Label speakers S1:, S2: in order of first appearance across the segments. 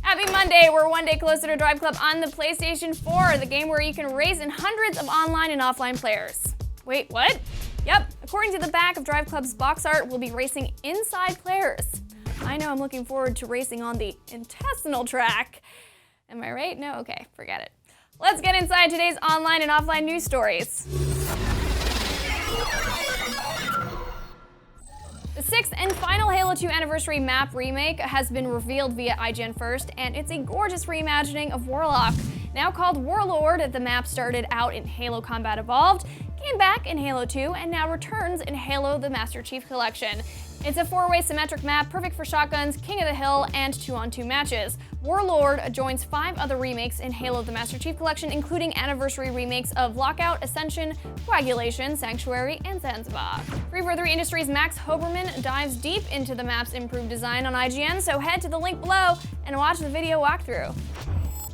S1: Happy Monday! We're one day closer to Drive Club on the PlayStation 4, the game where you can race in hundreds of online and offline players. Wait, what? Yep, according to the back of Drive Club's box art, we'll be racing inside players. I know I'm looking forward to racing on the intestinal track. Am I right? No? Okay, forget it. Let's get inside today's online and offline news stories. The sixth and final Halo 2 Anniversary map remake has been revealed via IGN First, and it's a gorgeous reimagining of Warlock. Now called Warlord, the map started out in Halo Combat Evolved, came back in Halo 2, and now returns in Halo the Master Chief Collection. It's a 4-way symmetric map, perfect for shotguns, King of the Hill, and 2-on-2 matches. Warlord joins 5 other remakes in Halo the Master Chief Collection, including anniversary remakes of Lockout, Ascension, Coagulation, Sanctuary, and Zanzibar. 343 Industries' Max Hoberman dives deep into the map's improved design on IGN, so head to the link below and watch the video walkthrough.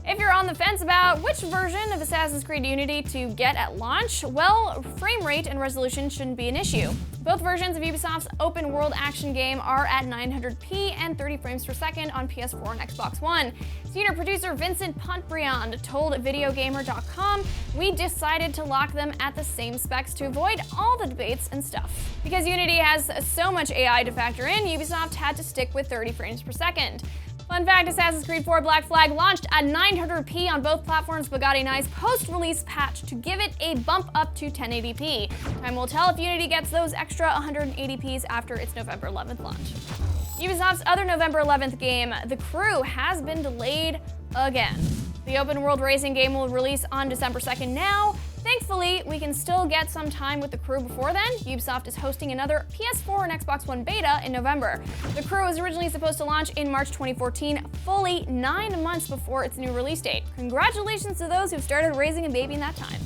S1: If you're on the fence about which version of Assassin's Creed Unity to get at launch, well, frame rate and resolution shouldn't be an issue. Both versions of Ubisoft's open-world action game are at 900p and 30 frames per second on PS4 and Xbox One. Senior producer Vincent Pontbriand told Videogamer.com, "We decided to lock them at the same specs to avoid all the debates and stuff. Because Unity has so much AI to factor in, Ubisoft had to stick with 30 frames per second. Fun fact, Assassin's Creed 4 Black Flag launched at 900p on both platforms, but got a nice post-release patch to give it a bump up to 1080p. Time will tell if Unity gets those extra 180ps after its November 11th launch. Ubisoft's other November 11th game, The Crew, has been delayed again. The open-world racing game will release on December 2nd now. Thankfully, we can still get some time with The Crew before then. Ubisoft is hosting another PS4 and Xbox One beta in November. The Crew was originally supposed to launch in March 2014, fully 9 months before its new release date. Congratulations to those who've started raising a baby in that time.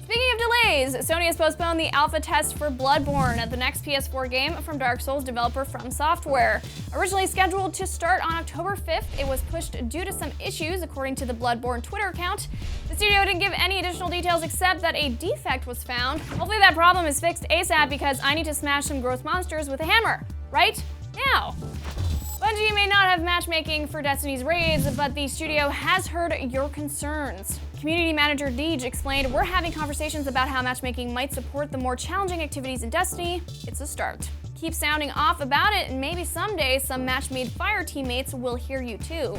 S1: Speaking of delays, Sony has postponed the alpha test for Bloodborne, the next PS4 game from Dark Souls developer From Software. Originally scheduled to start on October 5th, it was pushed due to some issues, according to the Bloodborne Twitter account. The studio didn't give any additional details except that a defect was found. Hopefully that problem is fixed ASAP because I need to smash some gross monsters with a hammer, right now. Bungie may not have matchmaking for Destiny's raids, but the studio has heard your concerns. Community manager Deej explained, "We're having conversations about how matchmaking might support the more challenging activities in Destiny. It's a start. Keep sounding off about it, and maybe someday some match-made fire teammates will hear you too."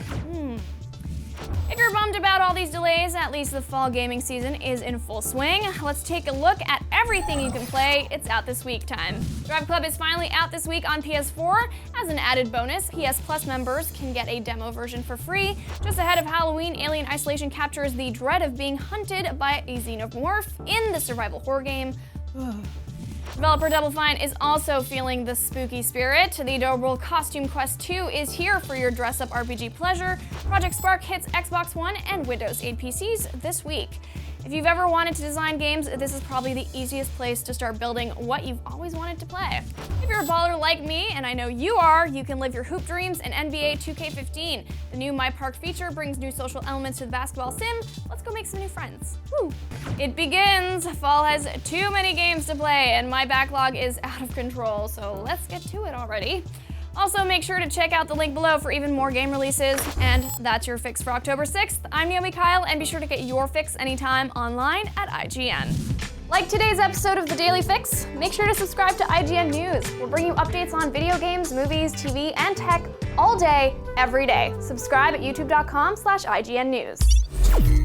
S1: If you're bummed about all these delays, at least the fall gaming season is in full swing. Let's take a look at everything you can play. It's out this week time. Drive Club is finally out this week on PS4. As an added bonus, PS Plus members can get a demo version for free. Just ahead of Halloween, Alien Isolation captures the dread of being hunted by a xenomorph in the survival horror game. Developer Double Fine is also feeling the spooky spirit. The adorable Costume Quest 2 is here for your dress-up RPG pleasure. Project Spark hits Xbox One and Windows 8 PCs this week. If you've ever wanted to design games, this is probably the easiest place to start building what you've always wanted to play. If you're a baller like me, and I know you are, you can live your hoop dreams in NBA 2K15. The new My Park feature brings new social elements to the basketball sim. Let's go make some new friends. Woo! It begins! Fall has too many games to play, and my backlog is out of control, so let's get to it already. Also, make sure to check out the link below for even more game releases. And that's your fix for October 6th. I'm Naomi Kyle, and be sure to get your fix anytime online at IGN. Like today's episode of The Daily Fix? Make sure to subscribe to IGN News. We'll bring you updates on video games, movies, TV, and tech all day, every day. Subscribe at youtube.com/IGN News.